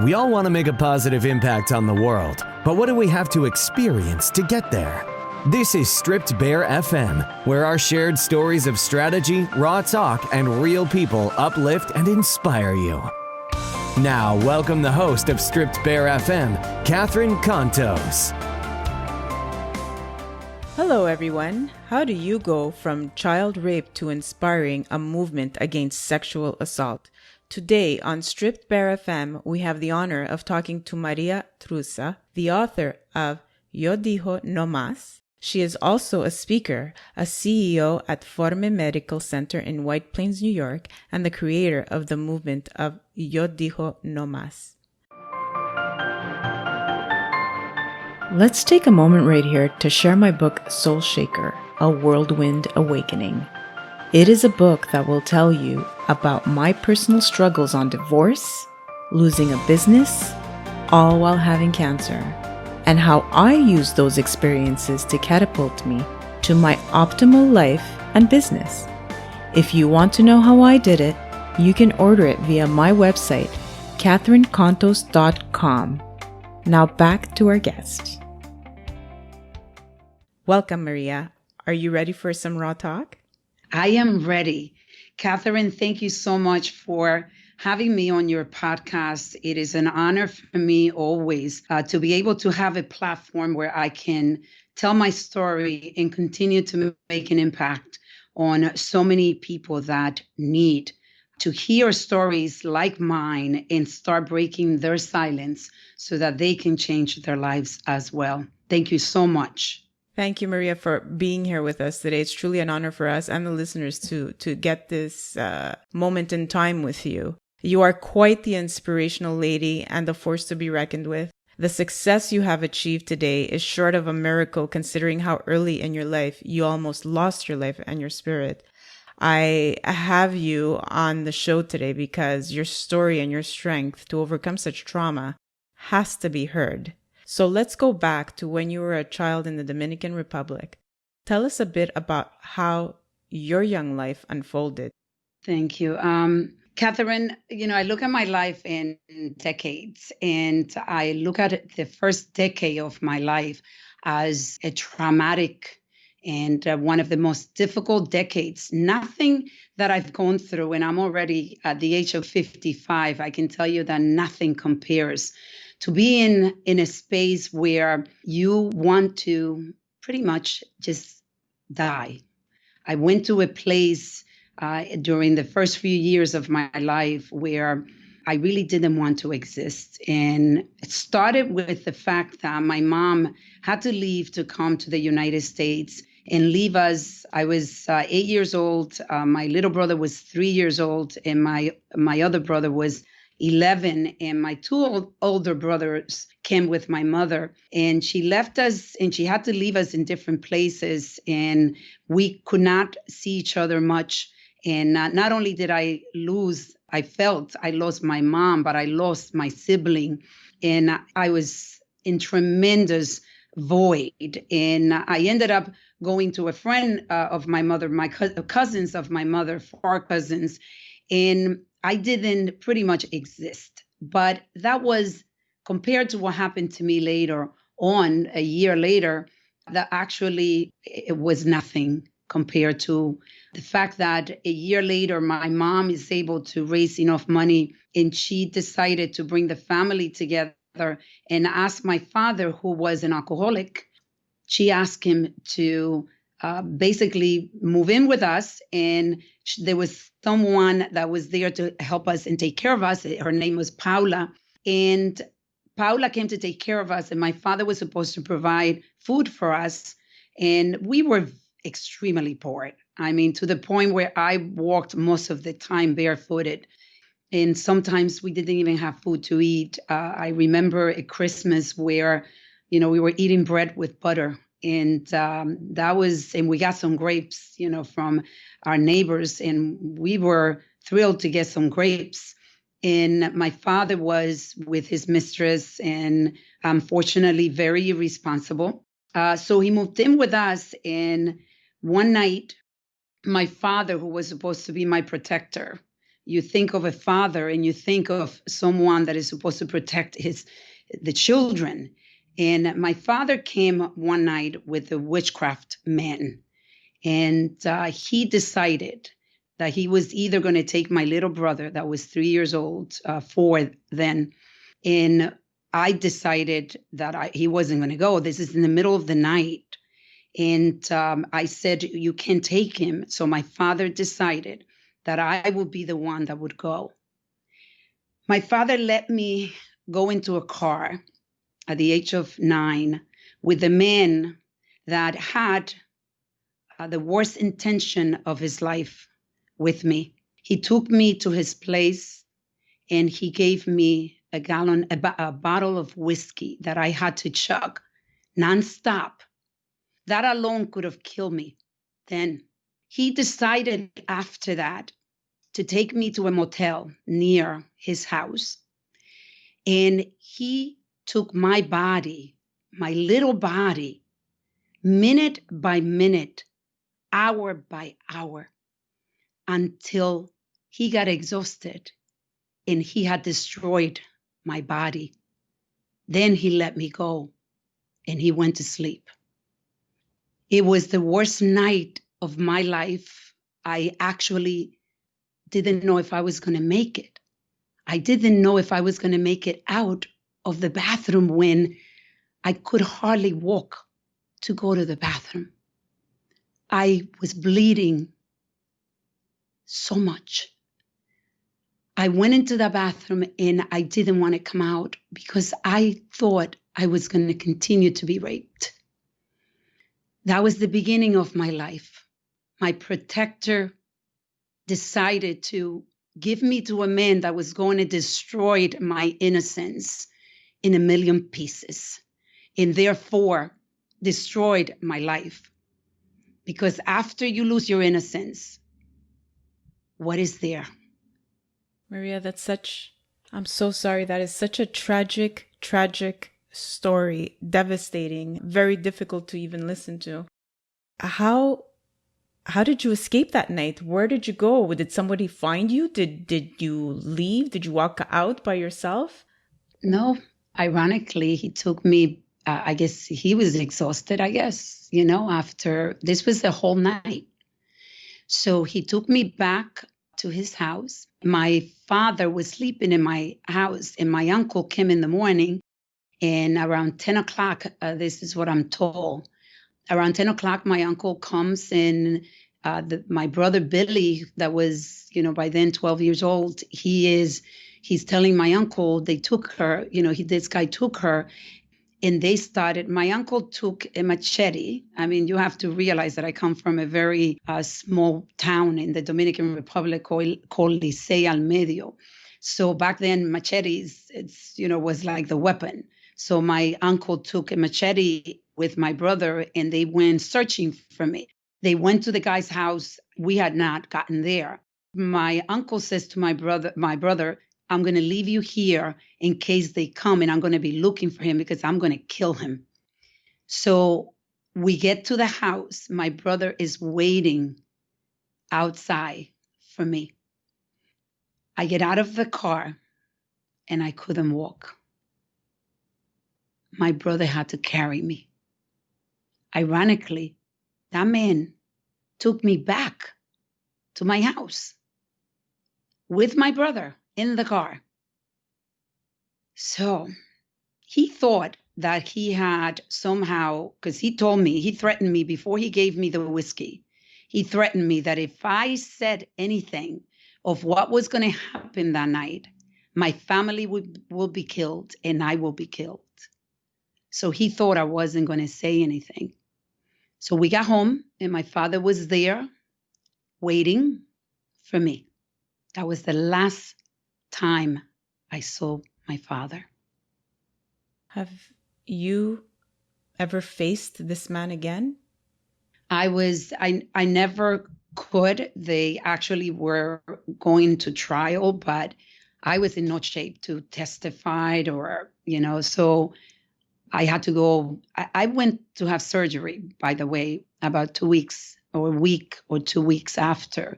We all want to make a positive impact on the world, but what do we have to experience to get there? This is Stripped Bare FM, where our shared stories of strategy, raw talk, and real people uplift and inspire you. Now, welcome the host of Stripped Bare FM, Catherine Contos. Hello, everyone. How do you go from child rape to inspiring a movement against sexual assault? Today on Stripped Bare FM, we have the honor of talking to Maria Trusa, the author of Yo Dijo No Más. She is also a speaker, a CEO at Forme Medical Center in White Plains, New York, and the creator of the movement of Yo Dijo No Más. Let's take a moment right here to share my book, Soul Shaker, A Whirlwind Awakening. It is a book that will tell you about my personal struggles on divorce, losing a business, all while having cancer, and how I used those experiences to catapult me to my optimal life and business. If you want to know how I did it, you can order it via my website, catherinecontos.com. Now back to our guest. Welcome, Maria. Are you ready for some raw talk? I am ready. Catherine, thank you so much for having me on your podcast. It is an honor for me always to be able to have a platform where I can tell my story and continue to make an impact on so many people that need to hear stories like mine and start breaking their silence so that they can change their lives as well. Thank you so much. Thank you, Maria, for being here with us today. It's truly an honor for us and the listeners to get this moment in time with you. You are quite the inspirational lady and a force to be reckoned with. The success you have achieved today is short of a miracle considering how early in your life you almost lost your life and your spirit. I have you on the show today because your story and your strength to overcome such trauma has to be heard. So let's go back to when you were a child in the Dominican Republic. Tell us a bit about how your young life unfolded. Thank you. Catherine, I look at my life in decades, and I look at the first decade of my life as a traumatic and one of the most difficult decades. Nothing that I've gone through, and I'm already at the age of 55, I can tell you that nothing compares to be in a space where you want to pretty much just die. I went to a place during the first few years of my life where I really didn't want to exist. And it started with the fact that my mom had to leave to come to the United States and leave us. I was 8 years old. My little brother was 3 years old, and my other brother was 11, and my two older brothers came with my mother, and she left us, and she had to leave us in different places, and we could not see each other much. And not only did I felt I lost my mom, but I lost my sibling, and I was in tremendous void. And I ended up going to a friend of my mother, my cousins of my mother, far cousins, and I didn't pretty much exist. But that was compared to what happened to me later on, a year later, that actually it was nothing compared to the fact that a year later, my mom is able to raise enough money, and she decided to bring the family together and ask my father, who was an alcoholic, she asked him to basically move in with us. And there was someone that was there to help us and take care of us. Her name was Paula. And Paula came to take care of us. And my father was supposed to provide food for us. And we were extremely poor. I mean, to the point where I walked most of the time barefooted. And sometimes we didn't even have food to eat. I remember a Christmas where, we were eating bread with butter. And and we got some grapes, from our neighbors, and we were thrilled to get some grapes. And my father was with his mistress and unfortunately very irresponsible. So he moved in with us. And one night, my father, who was supposed to be my protector, you think of a father and you think of someone that is supposed to protect the children. And my father came one night with a witchcraft man, and he decided that he was either going to take my little brother that was 3 years old, 4 then, and I decided that he wasn't going to go. This is in the middle of the night. And I said, you can take him. So my father decided that I would be the one that would go. My father let me go into a car at the age of 9 with a man that had the worst intention of his life with me. He took me to his place and he gave me a bottle of whiskey that I had to chug nonstop. That alone could have killed me then. He decided after that to take me to a motel near his house. And he took my body, my little body, minute by minute, hour by hour, until he got exhausted and he had destroyed my body. Then he let me go and he went to sleep. It was the worst night of my life. I actually didn't know if I was going to make it. I didn't know if I was going to make it out of the bathroom when I could hardly walk to go to the bathroom. I was bleeding so much. I went into the bathroom and I didn't want to come out because I thought I was going to continue to be raped. That was the beginning of my life. My protector decided to give me to a man that was going to destroy my innocence in a million pieces, and therefore destroyed my life. Because after you lose your innocence, what is there? Maria, I'm so sorry. That is such a tragic story, devastating, very difficult to even listen to. How did you escape that night? Where did you go? Did somebody find you? Did you leave? Did you walk out by yourself? No, ironically, he took me, I guess he was exhausted, after this was the whole night. So he took me back to his house. My father was sleeping in my house and my uncle came in the morning, and around 10 o'clock, this is what I'm told. Around 10 o'clock, my uncle comes and my brother Billy, that was, by then 12 years old, he's telling my uncle they took her, this guy took her, and my uncle took a machete. I mean, you have to realize that I come from a very small town in the Dominican Republic called Licey al Medio. So back then, machetes, was like the weapon. So my uncle took a machete with my brother and they went searching for me. They went to the guy's house. We had not gotten there. My uncle says to my brother, I'm going to leave you here in case they come, and I'm going to be looking for him because I'm going to kill him. So we get to the house. My brother is waiting outside for me. I get out of the car and I couldn't walk. My brother had to carry me. Ironically, that man took me back to my house with my brother in the car. So he thought that he had somehow, because he threatened me before he gave me the whiskey. He threatened me that if I said anything of what was going to happen that night, my family will be killed and I will be killed. So he thought I wasn't going to say anything. So we got home and my father was there waiting for me. That was the last time I saw my father. Have you ever faced this man again? I never could. They actually were going to trial, but I was in no shape to testify so I had to go. I went to have surgery, by the way, about 2 weeks or a week or 2 weeks after.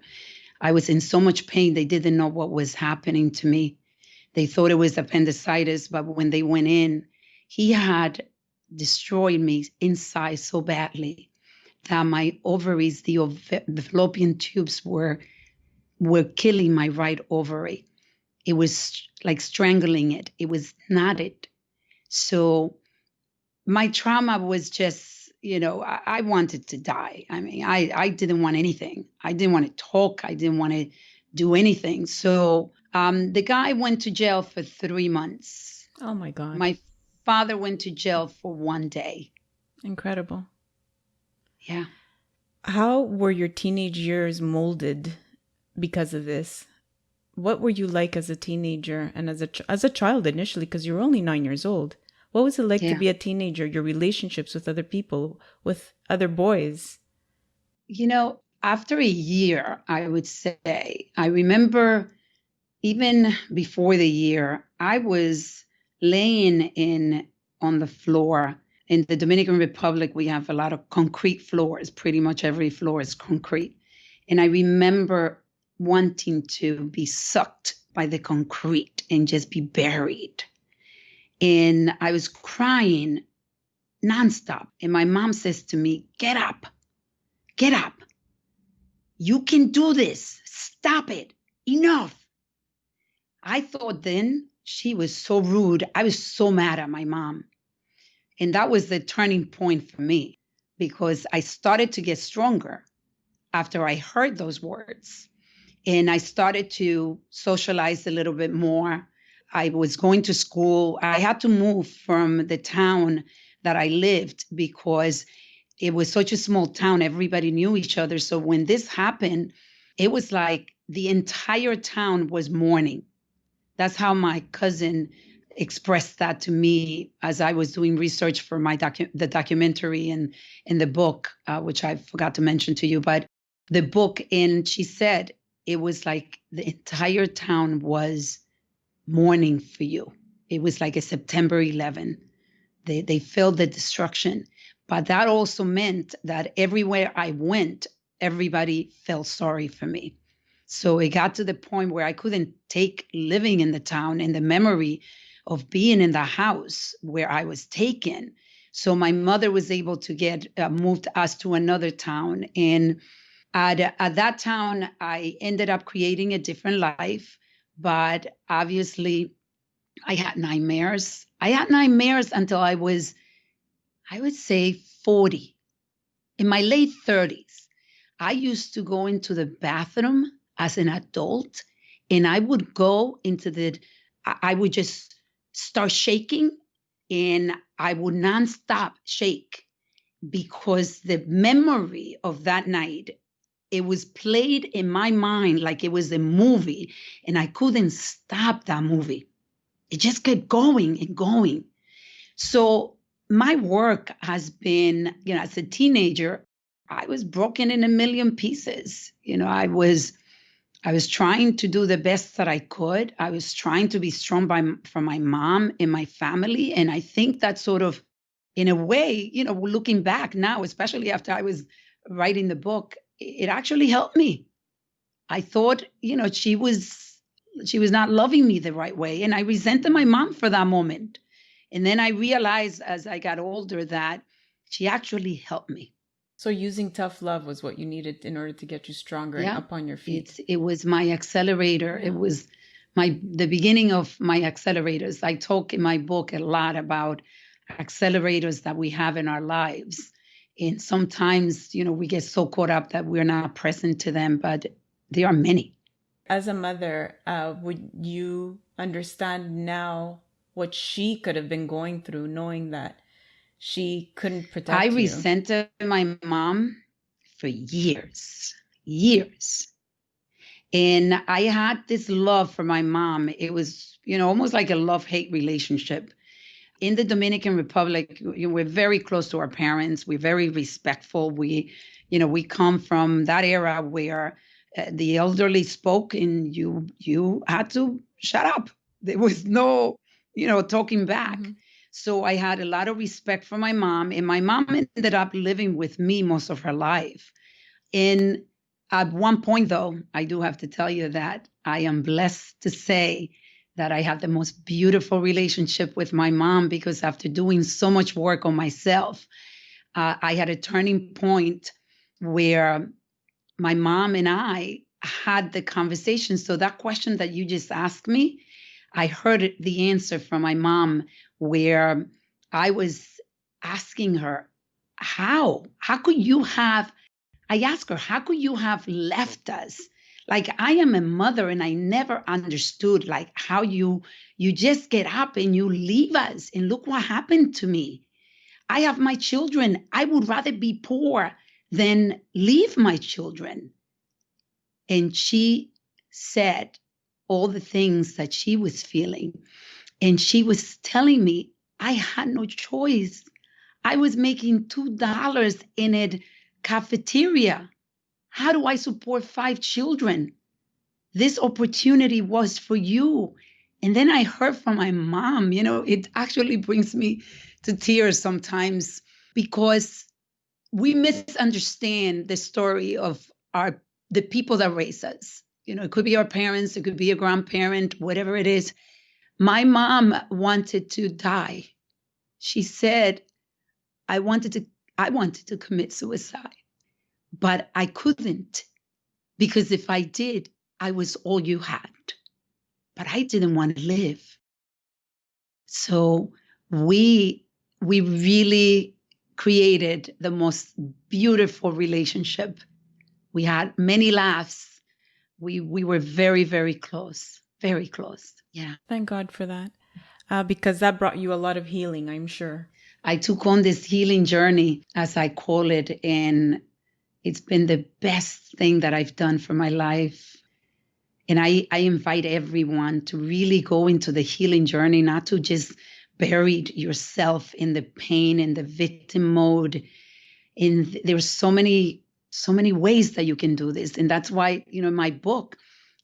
I was in so much pain, they didn't know what was happening to me. They thought it was appendicitis, but when they went in, he had destroyed me inside so badly that my ovaries, the fallopian tubes were killing my right ovary. It was like strangling it. It was knotted. So my trauma was just, I wanted to die. I mean, I didn't want anything. I didn't want to talk. I didn't want to do anything. So the guy went to jail for 3 months. Oh my God. My father went to jail for 1 day. Incredible. Yeah. How were your teenage years molded because of this? What were you like as a teenager and as a child initially, because you were only 9 years old? What was it like to be a teenager, your relationships with other people, with other boys? After a year, I would say, I remember even before the year, I was laying on the floor. In the Dominican Republic, we have a lot of concrete floors. Pretty much every floor is concrete. And I remember wanting to be sucked by the concrete and just be buried. And I was crying nonstop. And my mom says to me, get up, get up. You can do this. Stop it. Enough. I thought then she was so rude. I was so mad at my mom. And that was the turning point for me, because I started to get stronger after I heard those words. And I started to socialize a little bit more. I was going to school. I had to move from the town that I lived because it was such a small town. Everybody knew each other. So when this happened, it was like the entire town was mourning. That's how my cousin expressed that to me as I was doing research for the documentary and in the book, which I forgot to mention to you, but the book. And she said it was like the entire town was mourning for you. It was like a September 11. They felt the destruction. But that also meant that everywhere I went, everybody felt sorry for me. So it got to the point where I couldn't take living in the town and the memory of being in the house where I was taken. So my mother was able to get moved us to another town. And at that town, I ended up creating a different life. But obviously, I had nightmares. I had nightmares until I was, I would say, 40. In my late 30s, I used to go into the bathroom as an adult, and I would go I would just start shaking, and I would nonstop shake because the memory of that night, it was played in my mind like it was a movie, and I couldn't stop that movie. It just kept going and going. So my work has been, as a teenager, I was broken in a million pieces. I was trying to do the best that I could. I was trying to be strong for my mom and my family. And I think that sort of, in a way, looking back now, especially after I was writing the book, it actually helped me. I thought, she was not loving me the right way. And I resented my mom for that moment. And then I realized as I got older that she actually helped me. So using tough love was what you needed in order to get you stronger and up on your feet. It was my accelerator. Yeah. It was the beginning of my accelerators. I talk in my book a lot about accelerators that we have in our lives. And sometimes, we get so caught up that we're not present to them, but there are many. As a mother, would you understand now what she could have been going through, knowing that she couldn't protect you? I resented my mom for years. And I had this love for my mom. It was, almost like a love-hate relationship. In the Dominican Republic, we're very close to our parents. We're very respectful. We come from that era where the elderly spoke and you had to shut up. There was no, talking back. Mm-hmm. So I had a lot of respect for my mom, and my mom ended up living with me most of her life. And At one point, though, I do have to tell you that I am blessed to say that I have the most beautiful relationship with my mom, because after doing so much work on myself, I had a turning point where my mom and I had the conversation. So that question that you just asked me, I heard the answer from my mom, where I was asking her, how could you have, I asked her, how could you have left us? Like, I am a mother and I never understood like how you just get up and you leave us, and look what happened to me. I have my children. I would rather be poor than leave my children. And she said all the things that she was feeling. And she was telling me I had no choice. I was making $2 in a cafeteria. How do I support 5 children? This opportunity was for you. And then I heard from my mom, it actually brings me to tears sometimes, because we misunderstand the story of the people that raise us. It could be our parents, it could be a grandparent, whatever it is. My mom wanted to die. She said, I wanted to commit suicide, but I couldn't, because if I did, I was all you had. But I didn't want to live. So we really created the most beautiful relationship. We had many laughs. We were very, very close, very close. Yeah. Thank God for that, because that brought you a lot of healing, I'm sure. I took on this healing journey, as I call it, and it's been the best thing that I've done for my life. And I invite everyone to really go into the healing journey, not to just bury yourself in the pain and the victim mode. And there's so many ways that you can do this. And that's why, in my book,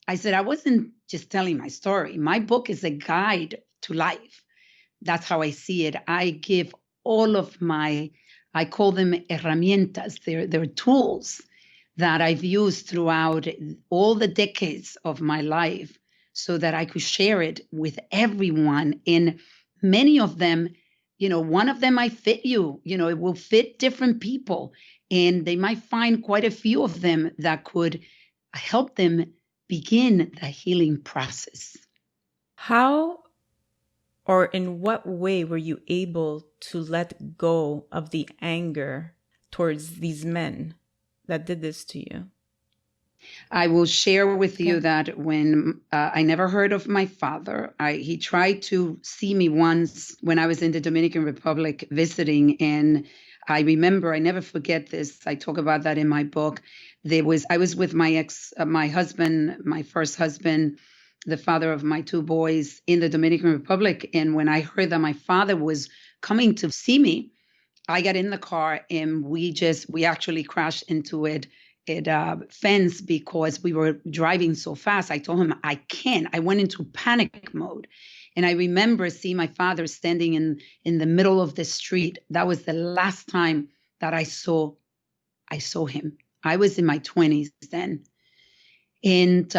I said I wasn't just telling my story. My book is a guide to life. That's how I see it. I give all of I call them herramientas. They're tools that I've used throughout all the decades of my life, so that I could share it with everyone. And many of them, one of them might fit you, it will fit different people. And they might find quite a few of them that could help them begin the healing process. How or in what way were you able to let go of the anger towards these men that did this to you? I will share with you that when I never heard of my father, he tried to see me once when I was in the Dominican Republic visiting. And I remember, I never forget this. I talk about that in my book. I was with my husband, my first husband, the father of my 2 boys, in the Dominican Republic. And when I heard that my father was coming to see me, I got in the car and we actually crashed into it fence, because we were driving so fast. I told him, I can't. I went into panic mode. And I remember seeing my father standing in the middle of the street. That was the last time that I saw him. I was in my 20s then. And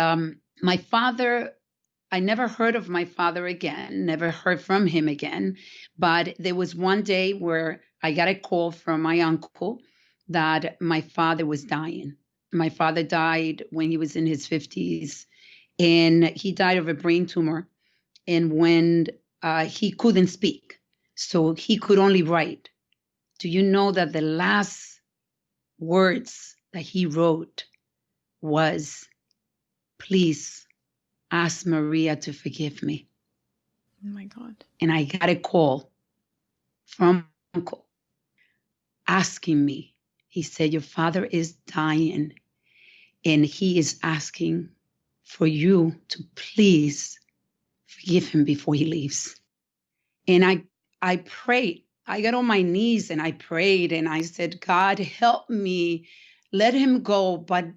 my father, I never heard of my father again, never heard from him again. But there was one day where I got a call from my uncle that my father was dying. My father died when he was in his 50s, and he died of a brain tumor. And when he couldn't speak, so he could only write. Do you know that the last words that he wrote was, please ask Maria to forgive me? Oh my God. And I got a call from uncle asking me. He said, your father is dying, and he is asking for you to please forgive him before he leaves. And I prayed. I got on my knees and I prayed, and I said, God, help me. Let him go. But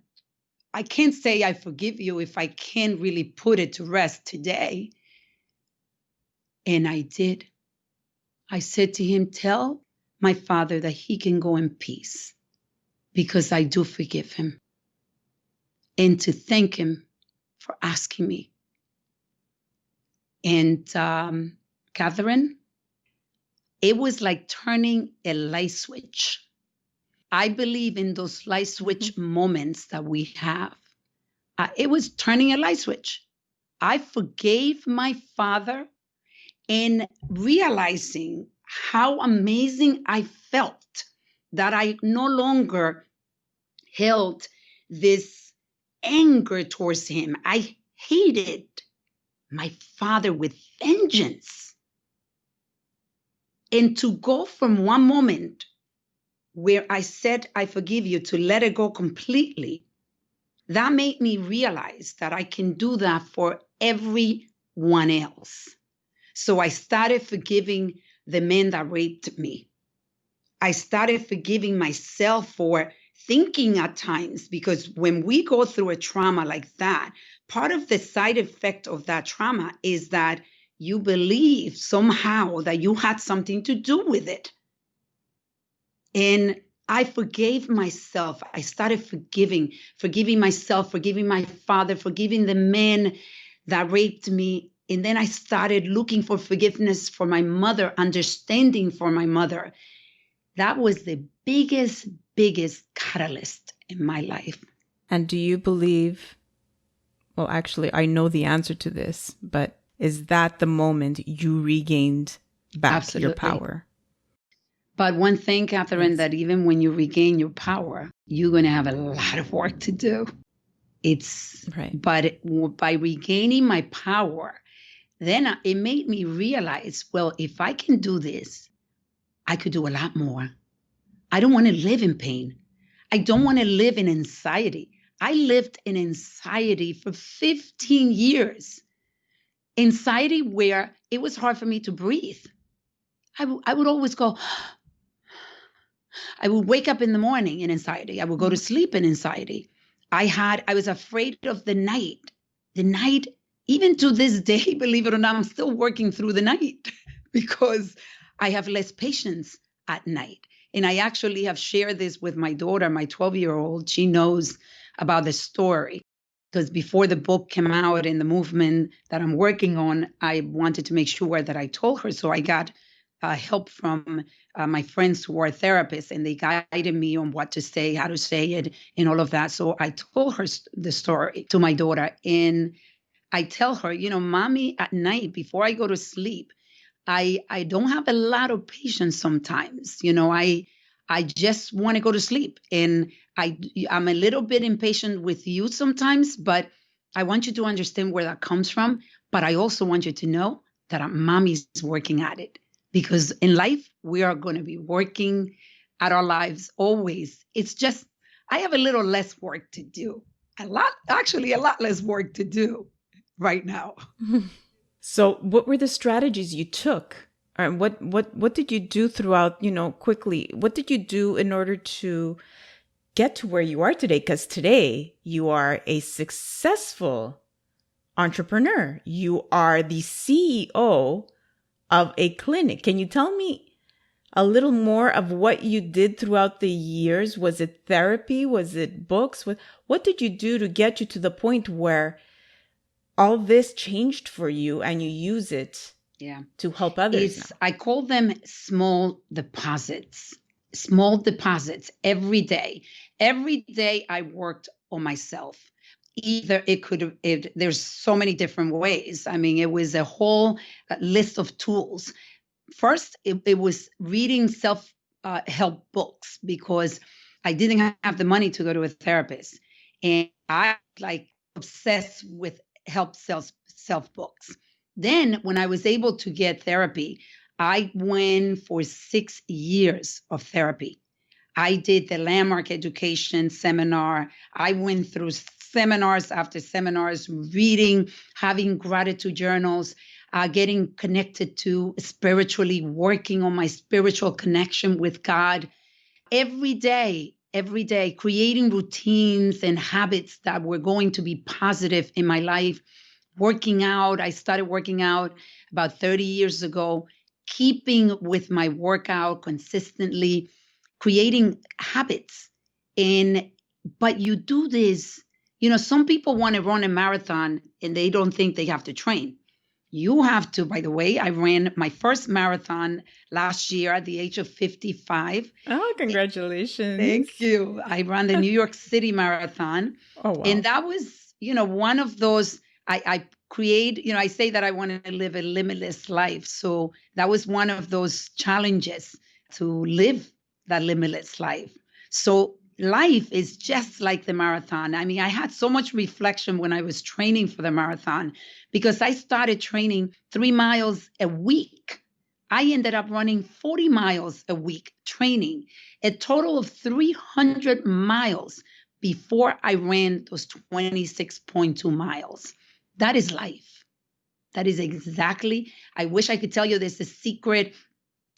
I can't say I forgive you if I can't really put it to rest today. And I did. I said to him, tell my father that he can go in peace, because I do forgive him. and to thank him for asking me. And Catherine, it was like turning a light switch. I believe in those light switch moments that we have. It was turning a light switch. I forgave my father and realizing how amazing I felt that I no longer held this anger towards him. I hated my father with vengeance. And to go from one moment where I said, I forgive you, to let it go completely, that made me realize that I can do that for everyone else. So I started forgiving the men that raped me. I started forgiving myself for thinking at times, because when we go through a trauma like that, part of the side effect of that trauma is that you believe somehow that you had something to do with it. And I forgave myself. I started forgiving myself, forgiving my father, forgiving the men that raped me. And then I started looking for forgiveness for my mother, understanding for my mother. That was the biggest catalyst in my life. And do you believe, well, actually, I know the answer to this, but is that the moment you regained back Absolutely. your power? But one thing, Catherine, Yes. that even when you regain your power, you're going to have a lot of work to do. Right. But by regaining my power, then it made me realize, well, if I can do this, I could do a lot more. I don't want to live in pain. I don't want to live in anxiety. I lived in anxiety for 15 years. Anxiety where it was hard for me to breathe. I would always go, I would wake up in the morning in anxiety. I would go to sleep in anxiety. I was afraid of the night. The night, even to this day, believe it or not, I'm still working through the night because I have less patience at night. And I actually have shared this with my daughter, my 12-year-old. She knows about the story because before the book came out and the movement that I'm working on, I wanted to make sure that I told her. So I got help from my friends who are therapists, and they guided me on what to say, how to say it, and all of that. So I told her the story to my daughter, and I tell her, mommy, at night before I go to sleep, I don't have a lot of patience sometimes. I just want to go to sleep, and I'm a little bit impatient with you sometimes, but I want you to understand where that comes from. But I also want you to know that mommy's working at it. Because in life, we are going to be working at our lives always. It's just, I have a little less work to do. A lot less work to do right now. So what were the strategies you took? Or what did you do throughout, quickly? What did you do in order to get to where you are today? Because today you are a successful entrepreneur. You are the CEO of a clinic. Can you tell me a little more of what you did throughout the years? Was it therapy? Was it books? What did you do to get you to the point where all this changed for you and you use it to help others? I call them small deposits every day. Every day I worked on myself. Either there's so many different ways. I mean, it was a whole list of tools. First, it was reading self-help books because I didn't have the money to go to a therapist. And I obsessed with self books. Then when I was able to get therapy, I went for 6 years of therapy. I did the landmark education seminar. I went through seminars after seminars, reading, having gratitude journals, getting connected to spiritually, working on my spiritual connection with God. Every day, creating routines and habits that were going to be positive in my life. Working out. I started working out about 30 years ago, keeping with my workout consistently, creating habits. But you do this Some people want to run a marathon and they don't think they have to train. You have to. By the way, I ran my first marathon last year at the age of 55. Oh, congratulations. Thank you. I ran the New York City Marathon. Oh, wow. And that was, one of those, I create, I say that I want to live a limitless life. So that was one of those challenges, to live that limitless life. So life is just like the marathon. I mean, I had so much reflection when I was training for the marathon, because I started training 3 miles a week. I ended up running 40 miles a week training, a total of 300 miles before I ran those 26.2 miles. That is life. That is exactly. I wish I could tell you there's a secret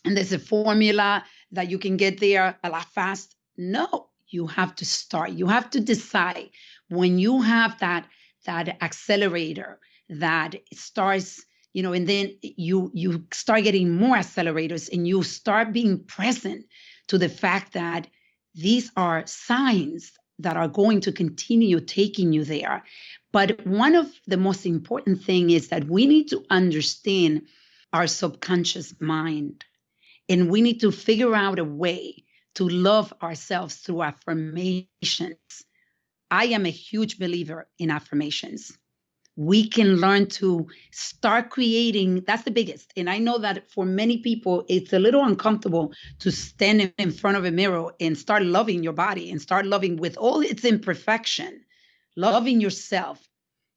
and there's a formula that you can get there a lot fast. No, you have to start. You have to decide. When you have that accelerator that starts, and then you start getting more accelerators, and you start being present to the fact that these are signs that are going to continue taking you there. But one of the most important thing is that we need to understand our subconscious mind, and we need to figure out a way to love ourselves through affirmations. I am a huge believer in affirmations. We can learn to start creating. That's the biggest. And I know that for many people, it's a little uncomfortable to stand in front of a mirror and start loving your body and start loving with all its imperfection, loving yourself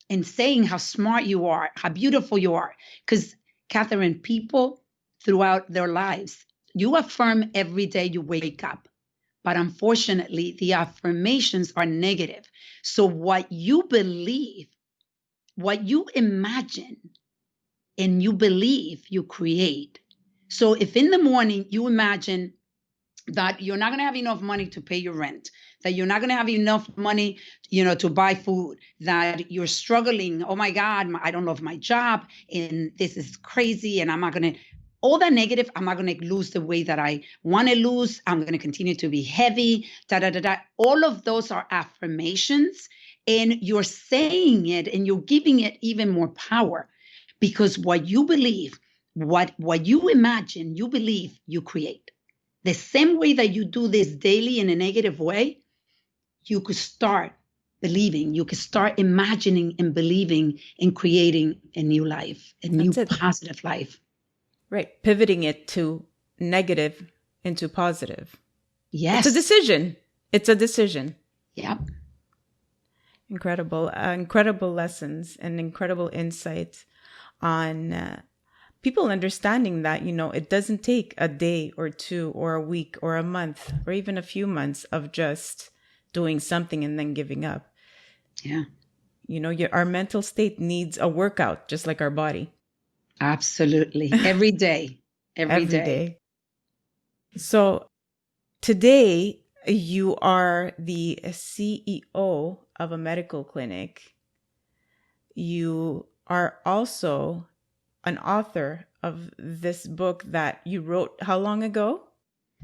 and saying how smart you are, how beautiful you are. Because, Catherine, people throughout their lives, you affirm every day you wake up. But unfortunately, the affirmations are negative. So what you believe, what you imagine, and you believe, you create. So if in the morning you imagine that you're not going to have enough money to pay your rent, that you're not going to have enough money, to buy food, that you're struggling, oh my God, I don't love my job, and this is crazy, and I'm not going to, all that negative, I'm not going to lose the weight that I want to lose, I'm going to continue to be heavy, all of those are affirmations. And you're saying it and you're giving it even more power, because what you believe, what you imagine, you believe, you create. The same way that you do this daily in a negative way, you could start believing, you could start imagining and believing and creating a new life, a new positive life. Right. Pivoting it to negative into positive. Yes. It's a decision. It's a decision. Yep. Incredible lessons and incredible insights on people understanding that, it doesn't take a day or two or a week or a month or even a few months of just doing something and then giving up. Yeah. Our mental state needs a workout, just like our body. Absolutely. Every day. Every day. So today you are the CEO of a medical clinic. You are also an author of this book that you wrote how long ago?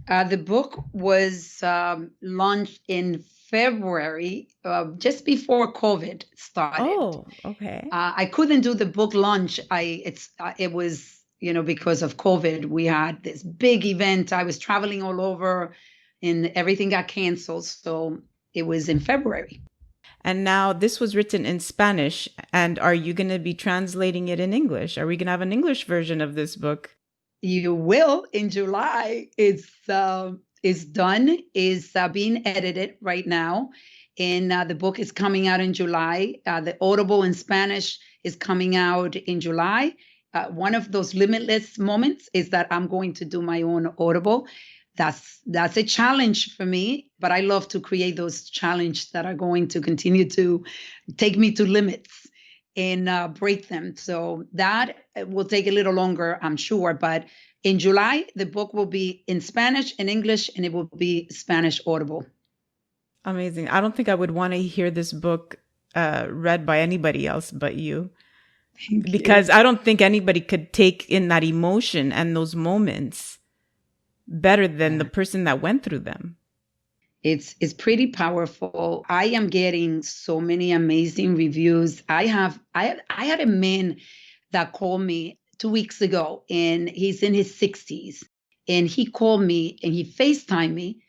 The book was launched in February, just before COVID started. Oh, okay. I couldn't do the book launch. It was, because of COVID. We had this big event. I was traveling all over, and everything got canceled. So it was in February. And now this was written in Spanish. And are you going to be translating it in English? Are we going to have an English version of this book? You will in July. It's done. Is being edited right now. And the book is coming out in July. The Audible in Spanish is coming out in July. One of those limitless moments is that I'm going to do my own Audible. That's a challenge for me, but I love to create those challenges that are going to continue to take me to limits and break them. So that will take a little longer, I'm sure. But in July, the book will be in Spanish and English, and it will be Spanish Audible. Amazing. I don't think I would want to hear this book read by anybody else but you. Because I don't think anybody could take in that emotion and those moments better than the person that went through them. It's pretty powerful. I am getting so many amazing reviews. I had a man that called me 2 weeks ago, and he's in his 60s. And he called me and he FaceTimed me.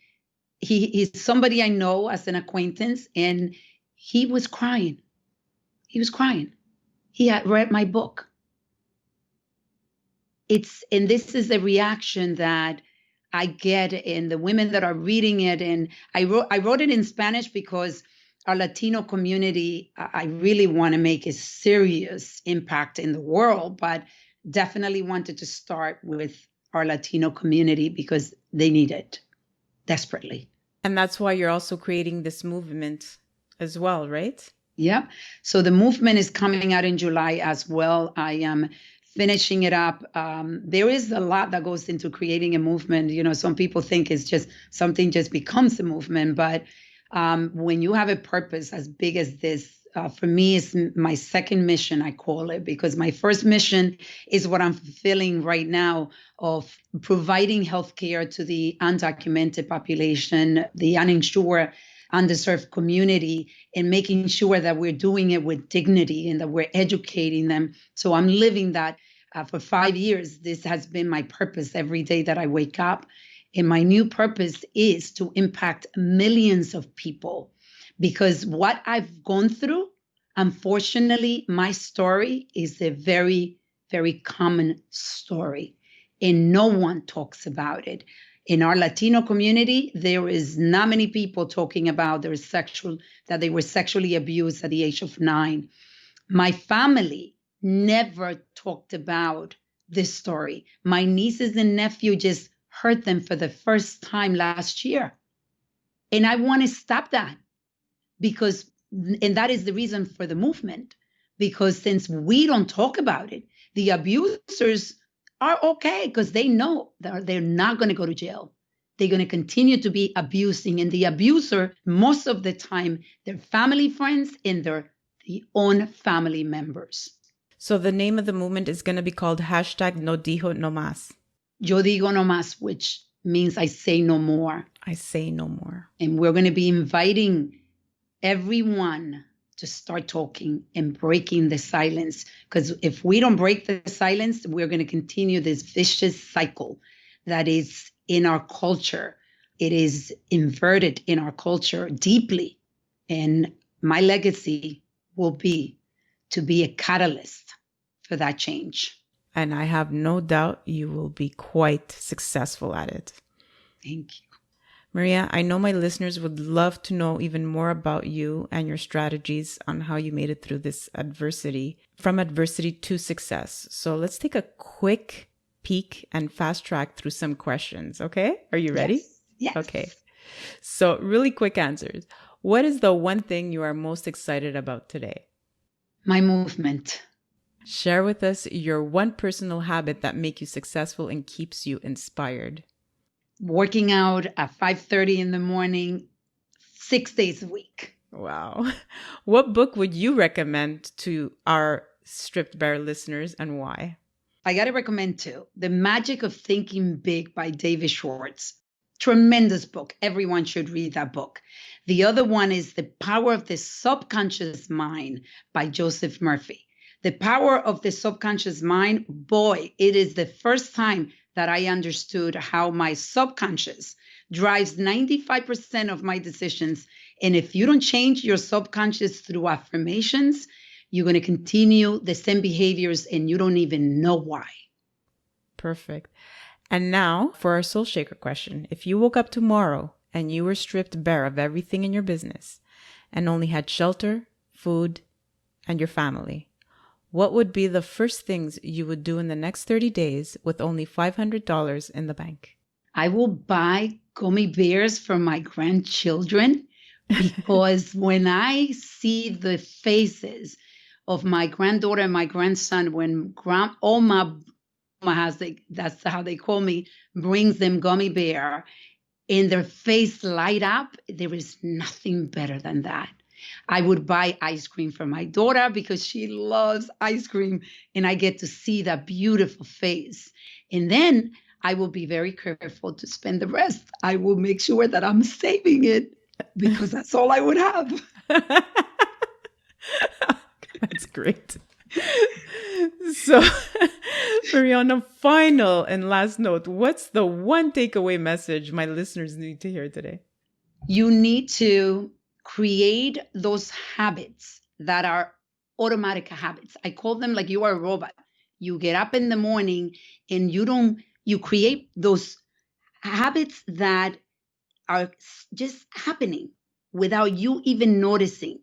He's somebody I know as an acquaintance, and he was crying. He was crying. He had read my book. And this is a reaction that I get in the women that are reading it. And I wrote it in Spanish because our Latino community, I really want to make a serious impact in the world, but definitely wanted to start with our Latino community because they need it desperately. And that's why you're also creating this movement as well, right? Yeah. So the movement is coming out in July as well. I am finishing it up. There is a lot that goes into creating a movement. You know, some people think it's just something just becomes a movement, but when you have a purpose as big as this, for me, it's my second mission, I call it, because my first mission is what I'm fulfilling right now of providing healthcare to the undocumented population, the uninsured, underserved community, and making sure that we're doing it with dignity and that we're educating them. So I'm living that for 5 years. This has been my purpose every day that I wake up. And my new purpose is to impact millions of people, because what I've gone through, unfortunately, my story is a very, very common story, and no one talks about it. In our Latino community, there is not many people talking about that they were sexually abused at the age of 9. My family never talked about this story. My nieces and nephew just heard them for the first time last year. And I want to stop that and that is the reason for the movement, because since we don't talk about it, the abusers are okay because they know that they're not going to go to jail. They're going to continue to be abusing. And the abuser, most of the time, they're family friends and they're the own family members. So the name of the movement is going to be called #NoDijoNoMás. Yo digo no más, which means I say no more. I say no more. And we're going to be inviting everyone to start talking and breaking the silence. Because if we don't break the silence, we're going to continue this vicious cycle that is in our culture. It is inverted in our culture deeply. And my legacy will be to be a catalyst for that change. And I have no doubt you will be quite successful at it. Thank you. Maria, I know my listeners would love to know even more about you and your strategies on how you made it through this adversity, from adversity to success. So let's take a quick peek and fast track through some questions, okay? Are you ready? Yes. Okay. So really quick answers. What is the one thing you are most excited about today? My movement. Share with us your one personal habit that makes you successful and keeps you inspired. Working out at 5:30 in the morning, 6 days a week. Wow. What book would you recommend to our Stripped Bare listeners and why? I got to recommend two. The Magic of Thinking Big by David Schwartz. Tremendous book. Everyone should read that book. The other one is The Power of the Subconscious Mind by Joseph Murphy. The Power of the Subconscious Mind, boy, it is the first time that I understood how my subconscious drives 95% of my decisions. And if you don't change your subconscious through affirmations, you're going to continue the same behaviors and you don't even know why. Perfect. And now for our soul shaker question. If you woke up tomorrow and you were stripped bare of everything in your business and only had shelter, food, and your family, what would be the first things you would do in the next 30 days with only $500 in the bank? I will buy gummy bears for my grandchildren because when I see the faces of my granddaughter and my grandson, when Oma has, that's how they call me, brings them gummy bear and their face light up, there is nothing better than that. I would buy ice cream for my daughter because she loves ice cream and I get to see that beautiful face. And then I will be very careful to spend the rest. I will make sure that I'm saving it because that's all I would have. That's great. So, Maria, on a final and last note, what's the one takeaway message my listeners need to hear today? You need to create those habits that are automatic habits. I call them like you are a robot. You get up in the morning and you create those habits that are just happening without you even noticing.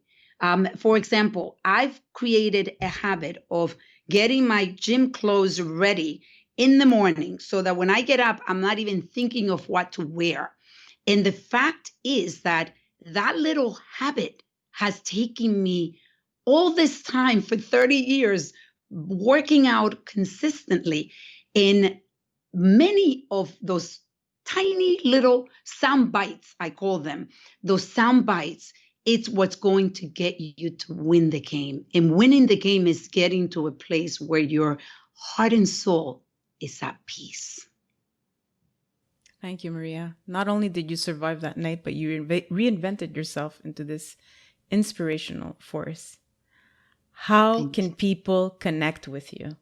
For example, I've created a habit of getting my gym clothes ready in the morning so that when I get up, I'm not even thinking of what to wear. And the fact is that little habit has taken me all this time for 30 years working out consistently. In many of those tiny little sound bites, I call them, those sound bites, it's what's going to get you to win the game. And winning the game is getting to a place where your heart and soul is at peace. Thank you, Maria. Not only did you survive that night, but you reinvented yourself into this inspirational force. How can people connect with you?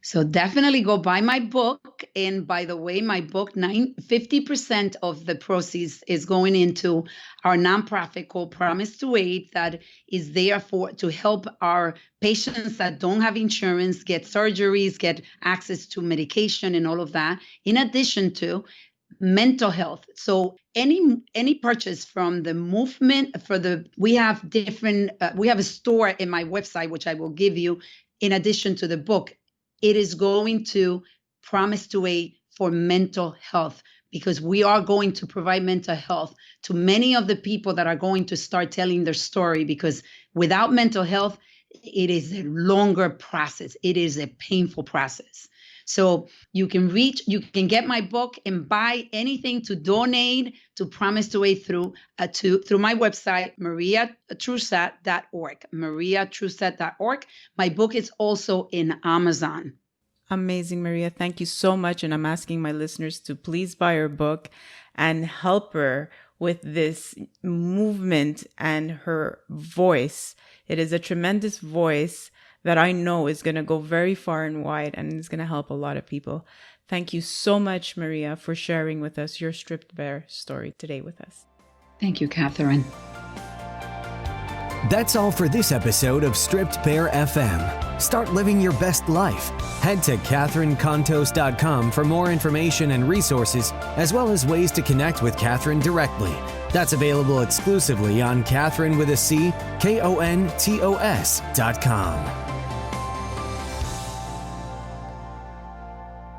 So definitely go buy my book. And by the way, my book, 50% of the proceeds is going into our nonprofit called Promise to Aid that is there to help our patients that don't have insurance get surgeries, get access to medication and all of that, in addition to mental health. So any purchase from the movement we have a store in my website, which I will give you in addition to the book. It is going to Promise to Aid for mental health, because we are going to provide mental health to many of the people that are going to start telling their story, because without mental health, it is a longer process. It is a painful process. So you can get my book and buy anything to donate to Promise to Aid through my website, mariatrusa.org, mariatrusa.org. My book is also in Amazon. Amazing, Maria. Thank you so much. And I'm asking my listeners to please buy her book and help her with this movement and her voice. It is a tremendous voice that I know is going to go very far and wide and is going to help a lot of people. Thank you so much, Maria, for sharing with us your Stripped Bare story today with us. Thank you, Catherine. That's all for this episode of Stripped Bare FM. Start living your best life. Head to CatherineContos.com for more information and resources, as well as ways to connect with Catherine directly. That's available exclusively on Catherine with a C, KONTOS.com.